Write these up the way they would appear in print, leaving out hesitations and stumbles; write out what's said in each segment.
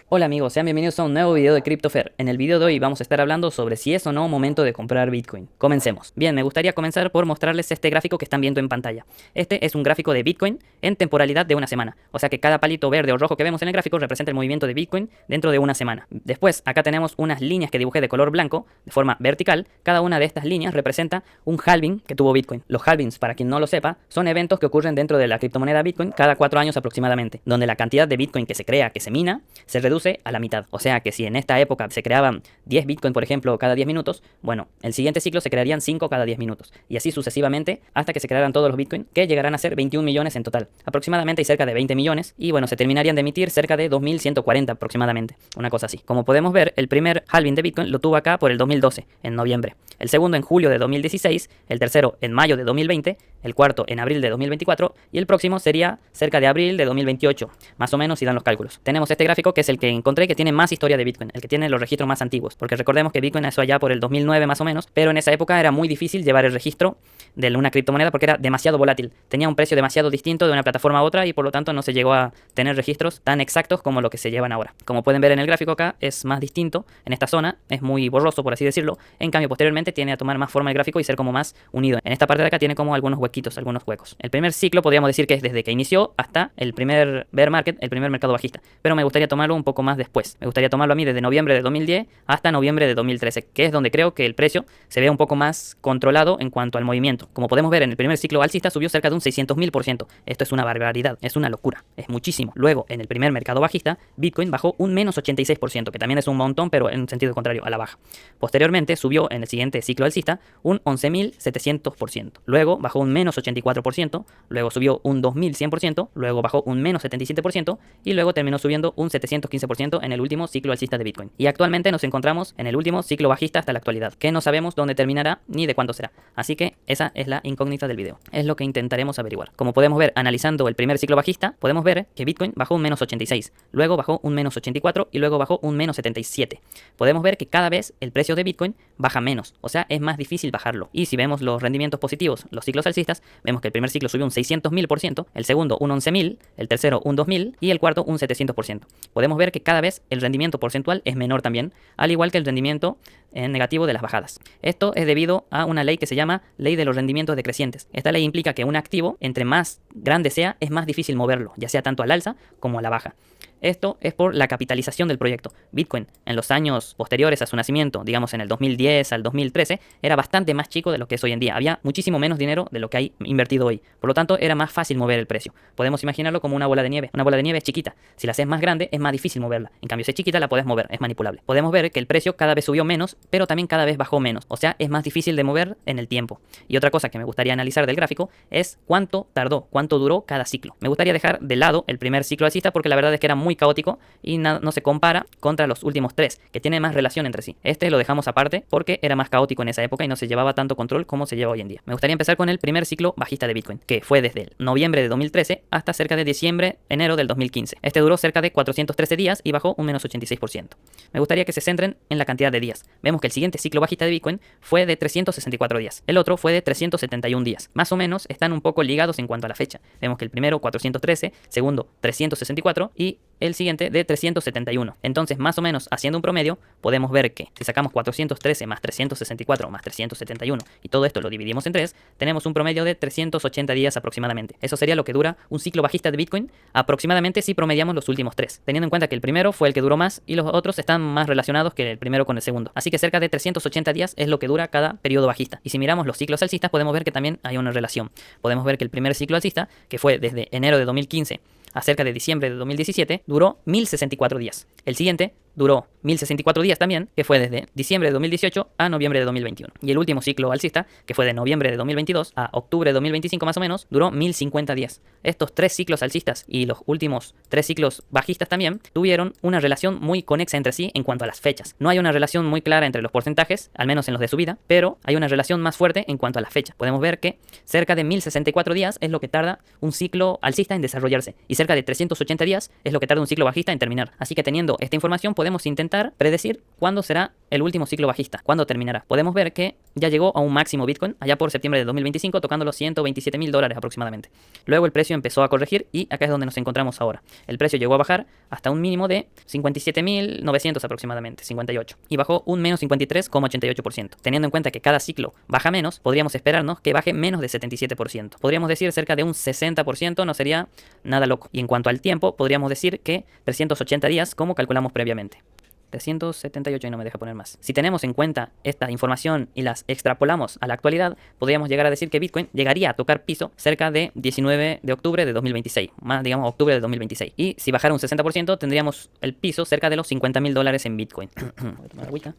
Hola amigos, sean bienvenidos a un nuevo video de CryptoFair. En el video de hoy vamos a estar hablando sobre si es o no momento de comprar Bitcoin. Comencemos. Bien, me gustaría comenzar por mostrarles este gráfico que están viendo en pantalla. Este es un gráfico de Bitcoin en temporalidad de una semana. O sea que cada palito verde o rojo que vemos en el gráfico representa el movimiento de Bitcoin dentro de una semana. Después, acá tenemos unas líneas que dibujé de color blanco, de forma vertical. Cada una de estas líneas representa un halving que tuvo Bitcoin. Los halvings, para quien no lo sepa, son eventos que ocurren dentro de la criptomoneda Bitcoin cada 4 años aproximadamente, donde la cantidad de Bitcoin que se crea, que se mina, se reduce a la mitad. O sea que si en esta época se creaban 10 Bitcoin, por ejemplo, cada 10 minutos, bueno, el siguiente ciclo se crearían 5 cada 10 minutos. Y así sucesivamente hasta que se crearan todos los Bitcoin, que llegarán a ser 21 millones en total. Aproximadamente hay cerca de 20 millones y bueno, se terminarían de emitir cerca de 2140 aproximadamente. Una cosa así. Como podemos ver, el primer halving de Bitcoin lo tuvo acá por el 2012, en noviembre. El segundo en julio de 2016, el tercero en mayo de 2020, el cuarto en abril de 2024 y el próximo sería cerca de abril de 2028, más o menos si dan los cálculos. Tenemos este gráfico que es el que encontré que tiene más historia de Bitcoin, el que tiene los registros más antiguos, porque recordemos que Bitcoin nació allá por el 2009 más o menos, pero en esa época era muy difícil llevar el registro de una criptomoneda porque era demasiado volátil, tenía un precio demasiado distinto de una plataforma a otra y por lo tanto no se llegó a tener registros tan exactos como lo que se llevan ahora. Como pueden ver en el gráfico acá, es más distinto en esta zona, es muy borroso por así decirlo, en cambio posteriormente tiene a tomar más forma el gráfico y ser como más unido. En esta parte de acá tiene como algunos huequitos, algunos huecos. El primer ciclo podríamos decir que es desde que inició hasta el primer bear market, el primer mercado bajista, pero me gustaría tomarlo un poco más después. Me gustaría tomarlo a mí desde noviembre de 2010 hasta noviembre de 2013, que es donde creo que el precio se ve un poco más controlado en cuanto al movimiento. Como podemos ver, en el primer ciclo alcista subió cerca de un 600.000%. Esto es una barbaridad, es una locura, es muchísimo. Luego, en el primer mercado bajista, Bitcoin bajó un menos 86%, que también es un montón, pero en sentido contrario a la baja. Posteriormente, subió en el siguiente ciclo alcista un 11.700%. Luego, bajó un menos 84%, luego subió un 2.100%, luego bajó un menos 77% y luego terminó subiendo un 715% en el último ciclo alcista de Bitcoin. Y actualmente nos encontramos en el último ciclo bajista hasta la actualidad, que no sabemos dónde terminará ni de cuándo será. Así que esa es la incógnita del video. Es lo que intentaremos averiguar. Como podemos ver, analizando el primer ciclo bajista, podemos ver que Bitcoin bajó un menos 86, luego bajó un menos 84 y luego bajó un menos 77. Podemos ver que cada vez el precio de Bitcoin baja menos, o sea, es más difícil bajarlo. Y si vemos los rendimientos positivos, los ciclos alcistas, vemos que el primer ciclo subió un 600.000%, el segundo un 11.000, el tercero un 2.000 y el cuarto un 700%. Podemos ver que cada vez el rendimiento porcentual es menor también, al igual que el rendimiento negativo de las bajadas. Esto es debido a una ley que se llama ley de los rendimientos decrecientes. Esta ley implica que un activo, entre más grande sea, es más difícil moverlo, ya sea tanto al alza como a la baja. Esto es por la capitalización del proyecto. Bitcoin, en los años posteriores a su nacimiento, digamos en el 2010 al 2013, era bastante más chico de lo que es hoy en día. Había muchísimo menos dinero de lo que hay invertido hoy. Por lo tanto, era más fácil mover el precio. Podemos imaginarlo como una bola de nieve. Una bola de nieve es chiquita. Si la haces más grande, es más difícil moverla. En cambio, si es chiquita, la puedes mover, es manipulable. Podemos ver que el precio cada vez subió menos, pero también cada vez bajó menos. O sea, es más difícil de mover en el tiempo. Y otra cosa que me gustaría analizar del gráfico es cuánto tardó, cuánto duró cada ciclo. Me gustaría dejar de lado el primer ciclo alcista porque la verdad es que era muy caótico y no se compara contra los últimos tres, que tienen más relación entre sí. Este lo dejamos aparte porque era más caótico en esa época y no se llevaba tanto control como se lleva hoy en día. Me gustaría empezar con el primer ciclo bajista de Bitcoin, que fue desde el noviembre de 2013 hasta cerca de diciembre, enero del 2015. Este duró cerca de 413 días y bajó un menos 86%. Me gustaría que se centren en la cantidad de días. Vemos que el siguiente ciclo bajista de Bitcoin fue de 364 días. El otro fue de 371 días. Más o menos están un poco ligados en cuanto a la fecha. Vemos que el primero 413, segundo 364 y el siguiente de 371. Entonces, más o menos, haciendo un promedio, podemos ver que si sacamos 413 más 364 más 371 y todo esto lo dividimos en 3, tenemos un promedio de 380 días aproximadamente. Eso sería lo que dura un ciclo bajista de Bitcoin, aproximadamente si promediamos los últimos 3, teniendo en cuenta que el primero fue el que duró más y los otros están más relacionados que el primero con el segundo. Así que cerca de 380 días es lo que dura cada periodo bajista. Y si miramos los ciclos alcistas, podemos ver que también hay una relación. Podemos ver que el primer ciclo alcista, que fue desde enero de 2015 a cerca de diciembre de 2017, duró 1064 días. El siguiente duró 1064 días también, que fue desde diciembre de 2018 a noviembre de 2021. Y el último ciclo alcista, que fue de noviembre de 2022 a octubre de 2025 más o menos, duró 1050 días. Estos 3 ciclos alcistas y los últimos 3 ciclos bajistas también tuvieron una relación muy conexa entre sí en cuanto a las fechas. No hay una relación muy clara entre los porcentajes, al menos en los de subida, pero hay una relación más fuerte en cuanto a la fecha. Podemos ver que cerca de 1064 días es lo que tarda un ciclo alcista en desarrollarse y cerca de 380 días es lo que tarda un ciclo bajista en terminar. Así que teniendo teniendo esta información podemos intentar predecir cuándo será el último ciclo bajista, cuándo terminará. Podemos ver que ya llegó a un máximo Bitcoin allá por septiembre de 2025 tocando los $127.000 aproximadamente. Luego el precio empezó a corregir y acá es donde nos encontramos ahora. El precio llegó a bajar hasta un mínimo de 57.900 aproximadamente, 58, y bajó un menos 53,88%. Teniendo en cuenta que cada ciclo baja menos, podríamos esperarnos que baje menos de 77%. Podríamos decir cerca de un 60%, no sería nada loco. Y en cuanto al tiempo, podríamos decir que 380 días como calculamos previamente. 378 y no me deja poner más. Si tenemos en cuenta esta información y las extrapolamos a la actualidad, podríamos llegar a decir que Bitcoin llegaría a tocar piso cerca de 19 de octubre de 2026, más digamos octubre de 2026. Y si bajara un 60%, tendríamos el piso cerca de los $50.000 en Bitcoin. Voy a tomar agüita.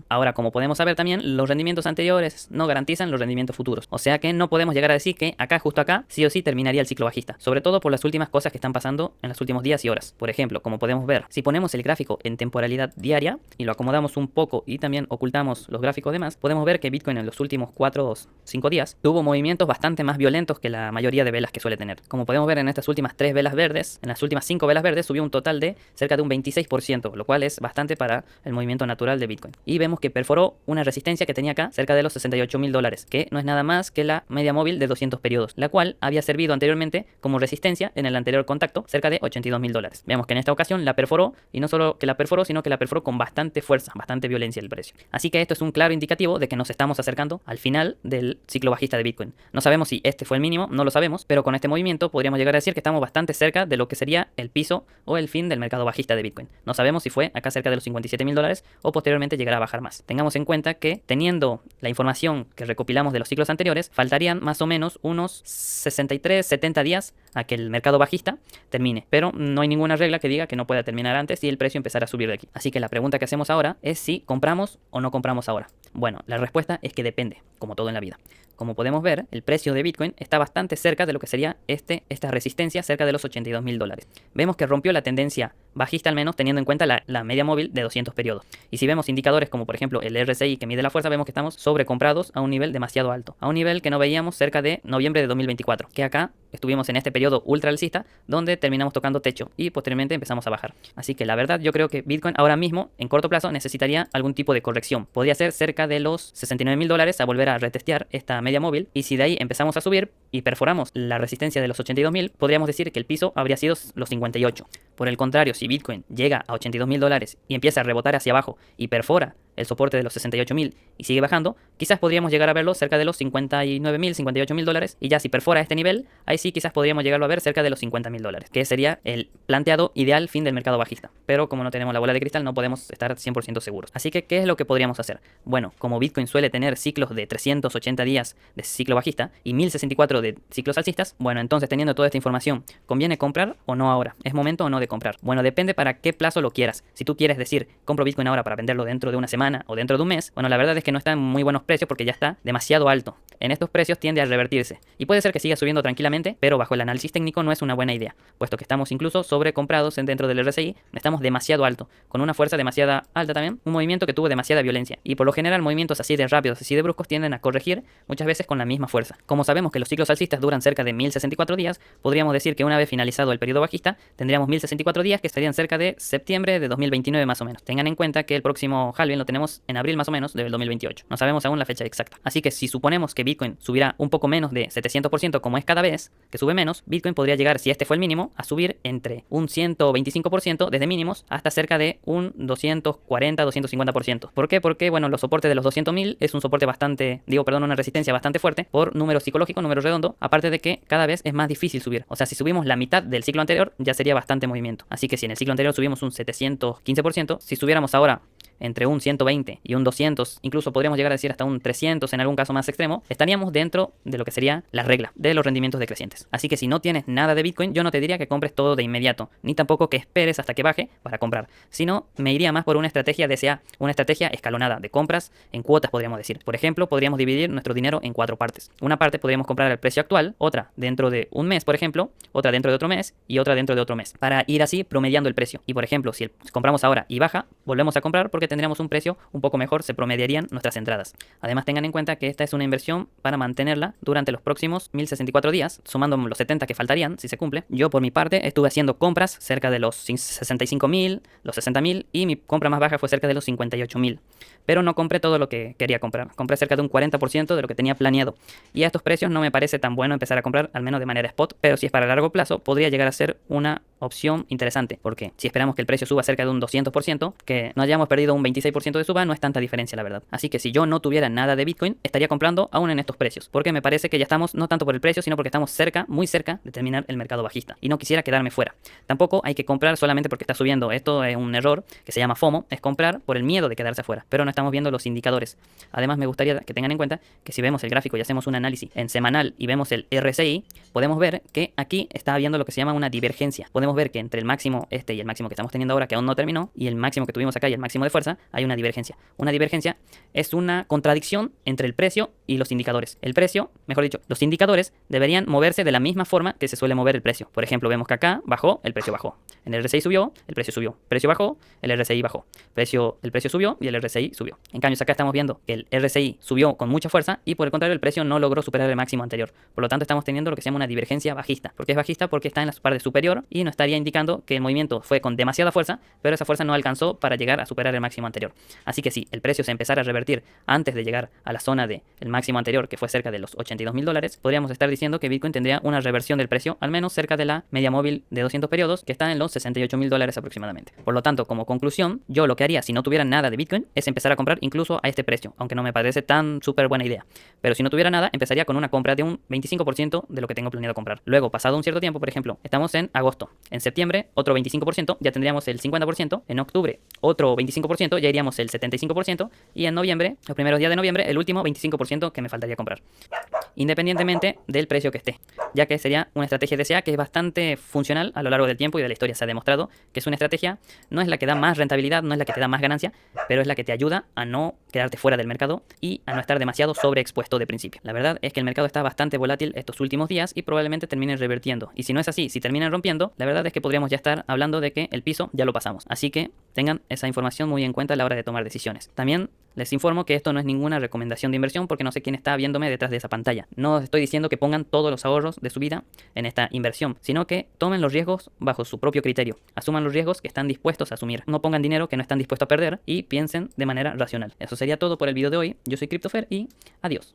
Ahora, como podemos saber también, los rendimientos anteriores no garantizan los rendimientos futuros. O sea que no podemos llegar a decir que acá, justo acá, sí o sí terminaría el ciclo bajista. Sobre todo por las últimas cosas que están pasando en los últimos días y horas. Por ejemplo, como podemos ver, si ponemos el gráfico en temporalidad diaria y lo acomodamos un poco y también ocultamos los gráficos demás, podemos ver que Bitcoin en los últimos 4 o 5 días tuvo movimientos bastante más violentos que la mayoría de velas que suele tener. Como podemos ver en estas últimas 3 velas verdes, en las últimas 5 velas verdes subió un total de cerca de un 26%, lo cual es bastante para el movimiento natural de Bitcoin. Y vemos que perforó una resistencia que tenía acá cerca de los $68.000, que no es nada más que la media móvil de 200 periodos, la cual había servido anteriormente como resistencia en el anterior contacto cerca de $82.000. Vemos que en esta ocasión la perforó, y no solo que la perforó, sino que la perforó con bastante fuerza, bastante violencia el precio. Así que esto es un claro indicativo de que nos estamos acercando al final del ciclo bajista de Bitcoin. No sabemos si este fue el mínimo, no lo sabemos, pero con este movimiento podríamos llegar a decir que estamos bastante cerca de lo que sería el piso o el fin del mercado bajista de Bitcoin. No sabemos si fue acá cerca de los $57.000 o posteriormente llegará a bajar más. Tengamos en cuenta que teniendo la información que recopilamos de los ciclos anteriores, faltarían más o menos unos 63-70 días a que el mercado bajista termine, pero no hay ninguna regla que diga que no pueda terminar antes y el precio empezará a subir de aquí. Así que la pregunta que hacemos ahora es si compramos o no compramos ahora. Bueno, la respuesta es que depende, como todo en la vida. Como podemos ver, el precio de Bitcoin está bastante cerca de lo que sería esta resistencia, cerca de los $82.000. Vemos que rompió la tendencia bajista, al menos teniendo en cuenta la media móvil de 200 periodos. Y si vemos indicadores como por ejemplo el RSI que mide la fuerza, vemos que estamos sobrecomprados a un nivel demasiado alto, a un nivel que no veíamos cerca de noviembre de 2024, que acá estuvimos en este periodo ultra alcista donde terminamos tocando techo y posteriormente empezamos a bajar. Así que la verdad yo creo que Bitcoin ahora mismo en corto plazo necesitaría algún tipo de corrección. Podría ser cerca de los $69.000 a volver a retestear esta media móvil, y si de ahí empezamos a subir y perforamos la resistencia de los 82.000, podríamos decir que el piso habría sido los 58. Por el contrario, si Bitcoin llega a $82.000 y empieza a rebotar hacia abajo y perfora el soporte de los 68.000 y sigue bajando, quizás podríamos llegar a verlo cerca de los $59.000, $58.000, y ya si perfora este nivel, ahí sí quizás podríamos llegarlo a ver cerca de los $50.000, que sería el planteado ideal fin del mercado bajista. Pero como no tenemos la bola de cristal, no podemos estar 100% seguros. Así que, ¿qué es lo que podríamos hacer? Bueno, como Bitcoin suele tener ciclos de 380 días de ciclo bajista y 1064 de ciclos alcistas, bueno, entonces teniendo toda esta información, ¿conviene comprar o no ahora? ¿Es momento o no de comprar? Bueno, depende para qué plazo lo quieras. Si tú quieres decir, compro Bitcoin ahora para venderlo dentro de una semana o dentro de un mes, bueno, la verdad es que no está en muy buenos precios porque ya está demasiado alto. En estos precios tiende a revertirse y puede ser que siga subiendo tranquilamente, pero bajo el análisis técnico no es una buena idea, puesto que estamos incluso sobrecomprados dentro del RSI, estamos demasiado alto, con una fuerza demasiado alta también, un movimiento que tuvo demasiada violencia, y por lo general movimientos así de rápidos, así de bruscos tienden a corregir muchas veces con la misma fuerza. Como sabemos que los ciclos alcistas duran cerca de 1064 días, podríamos decir que una vez finalizado el periodo bajista, tendríamos 1064 días que estarían cerca de septiembre de 2029 más o menos. Tengan en cuenta que el próximo halving lo tenemos en abril más o menos del 2028. No sabemos aún la fecha exacta. Así que si suponemos que Bitcoin subirá un poco menos de 700% como es cada vez que sube menos, Bitcoin podría llegar, si este fue el mínimo, a subir entre un 125% desde mínimos hasta cerca de un 240-250%. ¿Por qué? Porque, bueno, los soportes de los 200.000 es un soporte bastante, una resistencia bastante fuerte por número psicológico, número redondo, aparte de que cada vez es más difícil subir. O sea, si subimos la mitad del ciclo anterior, ya sería bastante movimiento. Así que si en el ciclo anterior subimos un 715%, si subiéramos ahora entre un 120 y un 200, incluso podríamos llegar a decir hasta un 300 en algún caso más extremo, estaríamos dentro de lo que sería la regla de los rendimientos decrecientes. Así que si no tienes nada de Bitcoin, yo no te diría que compres todo de inmediato, ni tampoco que esperes hasta que baje para comprar, sino me iría más por una estrategia DCA, una estrategia escalonada de compras en cuotas, podríamos decir. Por ejemplo, podríamos dividir nuestro dinero en 4 partes. Una parte podríamos comprar al precio actual, otra dentro de un mes, por ejemplo, otra dentro de otro mes y otra dentro de otro mes, para ir así promediando el precio. Y por ejemplo, si compramos ahora y baja, volvemos a comprar porque tendríamos un precio un poco mejor, se promediarían nuestras entradas. Además, tengan en cuenta que esta es una inversión para mantenerla durante los próximos 1064 días, sumando los 70 que faltarían si se cumple. Yo por mi parte estuve haciendo compras cerca de los 65.000, los 60.000 y mi compra más baja fue cerca de los 58.000. Pero no compré todo lo que quería comprar. Compré cerca de un 40% de lo que tenía planeado. Y a estos precios no me parece tan bueno empezar a comprar, al menos de manera spot, pero si es para largo plazo, podría llegar a ser una opción interesante. Porque si esperamos que el precio suba cerca de un 200%, que no hayamos perdido un 26% de suba, no es tanta diferencia, la verdad. Así que si yo no tuviera nada de Bitcoin, estaría comprando aún en estos precios. Porque me parece que ya estamos, no tanto por el precio, sino porque estamos cerca, muy cerca de terminar el mercado bajista. Y no quisiera quedarme fuera. Tampoco hay que comprar solamente porque está subiendo. Esto es un error que se llama FOMO, es comprar por el miedo de quedarse afuera. Pero no estamos viendo los indicadores. Además, me gustaría que tengan en cuenta que si vemos el gráfico y hacemos un análisis en semanal y vemos el RSI, podemos ver que aquí está habiendo lo que se llama una divergencia. Podemos ver que entre el máximo este y el máximo que estamos teniendo ahora, que aún no terminó, y el máximo que tuvimos acá y el máximo de fuerza, hay una divergencia. Una divergencia es una contradicción entre el precio y los indicadores. El precio, mejor dicho, los indicadores deberían moverse de la misma forma que se suele mover el precio. Por ejemplo, vemos que acá bajó, el precio bajó. En el RSI subió, el precio subió. Precio bajó, el RSI bajó. El precio subió y el RSI subió. En cambio, acá estamos viendo que el RSI subió con mucha fuerza y por el contrario el precio no logró superar el máximo anterior. Por lo tanto, estamos teniendo lo que se llama una divergencia bajista. ¿Por qué es bajista? Porque está en la parte superior y nos estaría indicando que el movimiento fue con demasiada fuerza, pero esa fuerza no alcanzó para llegar a superar el máximo anterior. Así que si el precio se empezara a revertir antes de llegar a la zona del máximo anterior, que fue cerca de los $82.000, podríamos estar diciendo que Bitcoin tendría una reversión del precio, al menos cerca de la media móvil de 200 periodos, que está en los $68.000 aproximadamente. Por lo tanto, como conclusión, yo lo que haría si no tuviera nada de Bitcoin es empezar a comprar incluso a este precio, aunque no me parece tan súper buena idea. Pero si no tuviera nada, empezaría con una compra de un 25% de lo que tengo planeado comprar. Luego, pasado un cierto tiempo, por ejemplo, estamos en agosto. En septiembre, otro 25%, ya tendríamos el 50%. En octubre, otro 25%, ya iríamos el 75%. Y en noviembre, los primeros días de noviembre, el último 25% que me faltaría comprar. Independientemente del precio que esté, ya que sería una estrategia DCA que es bastante funcional a lo largo del tiempo y de la historia. Se ha demostrado que es una estrategia, no es la que da más rentabilidad, no es la que te da más ganancia, pero es la que te ayuda a no quedarte fuera del mercado y a no estar demasiado sobreexpuesto de principio. La verdad es que el mercado está bastante volátil estos últimos días y probablemente termine revirtiendo. Y si no es así, si terminan rompiendo, la verdad es que podríamos ya estar hablando de que el piso ya lo pasamos. Así que tengan esa información muy en cuenta a la hora de tomar decisiones. También les informo que esto no es ninguna recomendación de inversión porque no sé quién está viéndome detrás de esa pantalla. No os estoy diciendo que pongan todos los ahorros de su vida en esta inversión, sino que tomen los riesgos bajo su propio criterio. Asuman los riesgos que están dispuestos a asumir. No pongan dinero que no están dispuestos a perder y piensen de manera racional. Eso sería todo por el video de hoy. Yo soy CryptoFer y adiós.